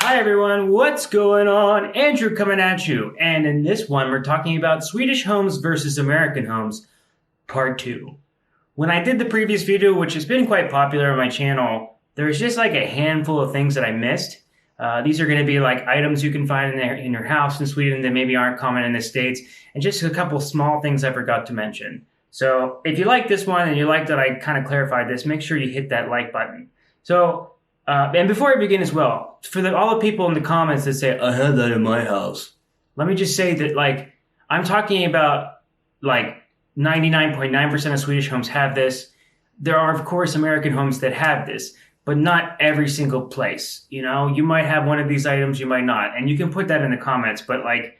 Hi everyone, what's going on? Andrew coming at you. And in this one, we're talking about Swedish homes versus American homes, part 2. When I did the previous video, which has been quite popular on my channel, there's just like a handful of things that I missed. These are going to be like items you can find in your house in Sweden that maybe aren't common in the States, and just a couple small things I forgot to mention. So if you like this one and you like that I kind of clarified this, make sure you hit that like button. So, and before I begin as well, for all the people in the comments that say, I have that in my house, let me just say that like, I'm talking about like 99.9% of Swedish homes have this. There are, of course, American homes that have this, but not every single place. You know, you might have one of these items, you might not. And you can put that in the comments, but like,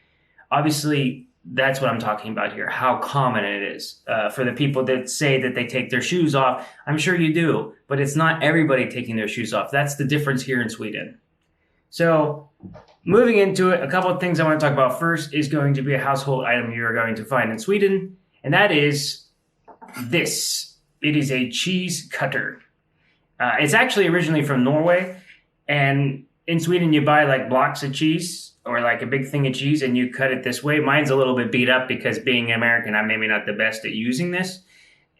obviously, that's what I'm talking about here, how common it is. For the people that say that they take their shoes off, I'm sure you do, but it's not everybody taking their shoes off. That's the difference here in Sweden. So moving into it, a couple of things I want to talk about first is going to be a household item you're going to find in Sweden, and that is this. It is a cheese cutter. It's actually originally from Norway, and in Sweden you buy like blocks of cheese or like a big thing of cheese and you cut it this way. Mine's a little bit beat up because being American, I'm maybe not the best at using this.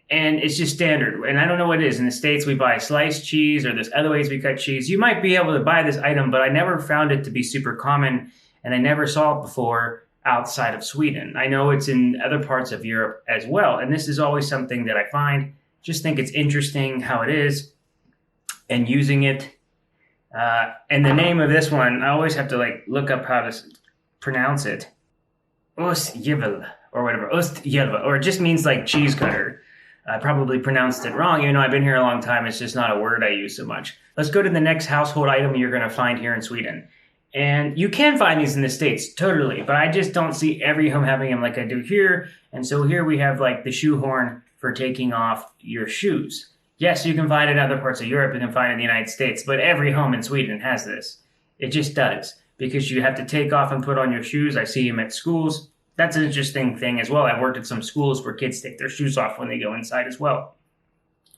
And it's just standard. And I don't know what it is. In the States, we buy sliced cheese or there's other ways we cut cheese. You might be able to buy this item, but I never found it to be super common and I never saw it before outside of Sweden. I know it's in other parts of Europe as well. And this is always something that I find, just think it's interesting how it is and using it. And the name of this one, I always have to like look up how to pronounce it. Ostjävel or whatever. Ostjävel, or it just means like cheese cutter. I probably pronounced it wrong, even though I've been here a long time. It's just not a word I use so much. Let's go to the next household item you're going to find here in Sweden. And you can find these in the States, totally. But I just don't see every home having them like I do here. And so here we have like the shoe horn for taking off your shoes. Yes, you can find it in other parts of Europe, you can find it in the United States, but every home in Sweden has this. It just does, because you have to take off and put on your shoes. I see them at schools. That's an interesting thing as well. I've worked at some schools where kids take their shoes off when they go inside as well.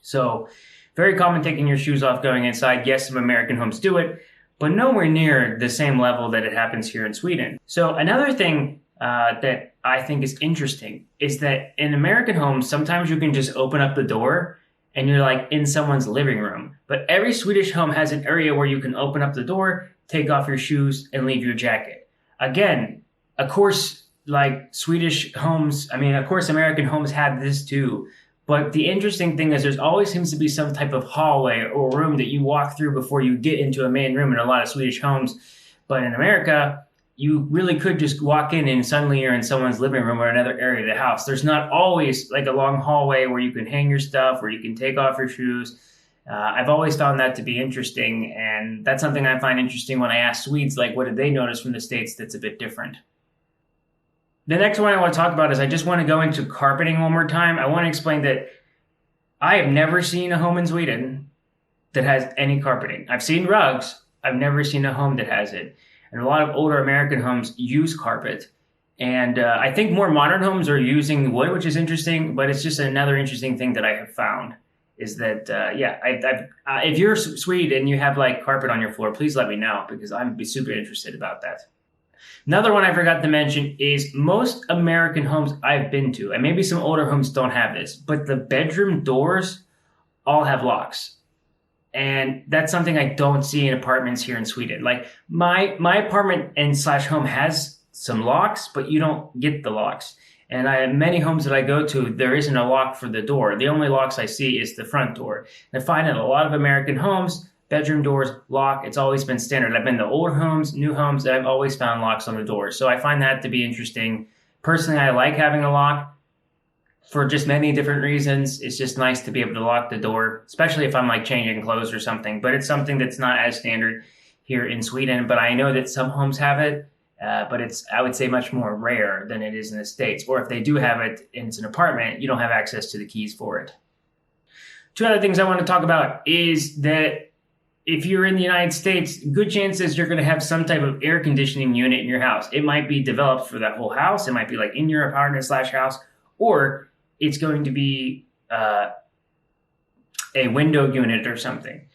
So, very common taking your shoes off going inside. Yes, some American homes do it, but nowhere near the same level that it happens here in Sweden. So, another thing that I think is interesting is that in American homes, sometimes you can just open up the door and you're like in someone's living room. But every Swedish home has an area where you can open up the door, take off your shoes, and leave your jacket. Again, of course, like Swedish homes, of course, American homes have this too. But the interesting thing is there's always seems to be some type of hallway or room that you walk through before you get into a main room in a lot of Swedish homes. But in America, you really could just walk in and suddenly you're in someone's living room or another area of the house. There's not always like a long hallway where you can hang your stuff, where you can take off your shoes. I've always found that to be interesting, and that's something I find interesting when I ask Swedes, like, what did they notice from the States that's a bit different? The next one I want to talk about is I just want to go into carpeting one more time. I want to explain that I have never seen a home in Sweden that has any carpeting. I've seen rugs. I've never seen a home that has it. And a lot of older American homes use carpet. And I think more modern homes are using wood, which is interesting, but it's just another interesting thing that I have found is that, if you're Swede and you have like carpet on your floor, please let me know because I'm super interested about that. Another one I forgot to mention is most American homes I've been to, and maybe some older homes don't have this, but the bedroom doors all have locks. And that's something I don't see in apartments here in Sweden. Like my apartment and slash home has some locks, but you don't get the locks. And I have many homes that I go to, there isn't a lock for the door. The only locks I see is the front door. And I find in a lot of American homes, bedroom doors, lock, it's always been standard. I've been to old homes, new homes, that I've always found locks on the doors. So I find that to be interesting. Personally, I like having a lock. For just many different reasons. It's just nice to be able to lock the door, especially if I'm like changing clothes or something. But it's something that's not as standard here in Sweden. But I know that some homes have it, but it's, I would say, much more rare than it is in the States. Or if they do have it and it's an apartment, you don't have access to the keys for it. Two other things I want to talk about is that if you're in the United States, good chances you're going to have some type of air conditioning unit in your house. It might be developed for that whole house. It might be like in your apartment slash house, or it's going to be a window unit or something.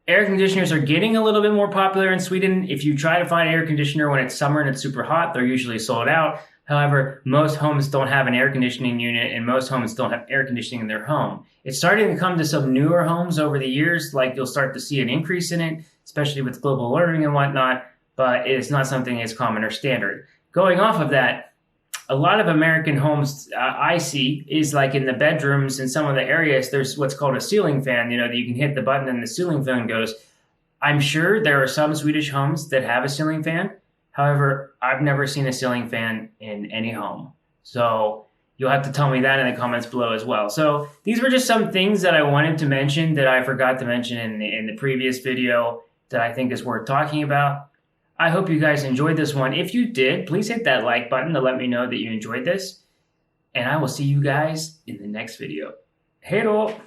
Air conditioners are getting a little bit more popular in Sweden. If you try to find an air conditioner when it's summer and it's super hot, they're usually sold out. However, most homes don't have an air conditioning unit and most homes don't have air conditioning in their home. It's starting to come to some newer homes over the years, like you'll start to see an increase in it, especially with global warming and whatnot, but it's not something that's common or standard. Going off of that, a lot of American homes I see is like in the bedrooms in some of the areas, there's what's called a ceiling fan, that you can hit the button and the ceiling fan goes. I'm sure there are some Swedish homes that have a ceiling fan. However, I've never seen a ceiling fan in any home. So you'll have to tell me that in the comments below as well. So these were just some things that I wanted to mention that I forgot to mention in the previous video that I think is worth talking about. I hope you guys enjoyed this one. If you did, please hit that like button to let me know that you enjoyed this. And I will see you guys in the next video. Hej då!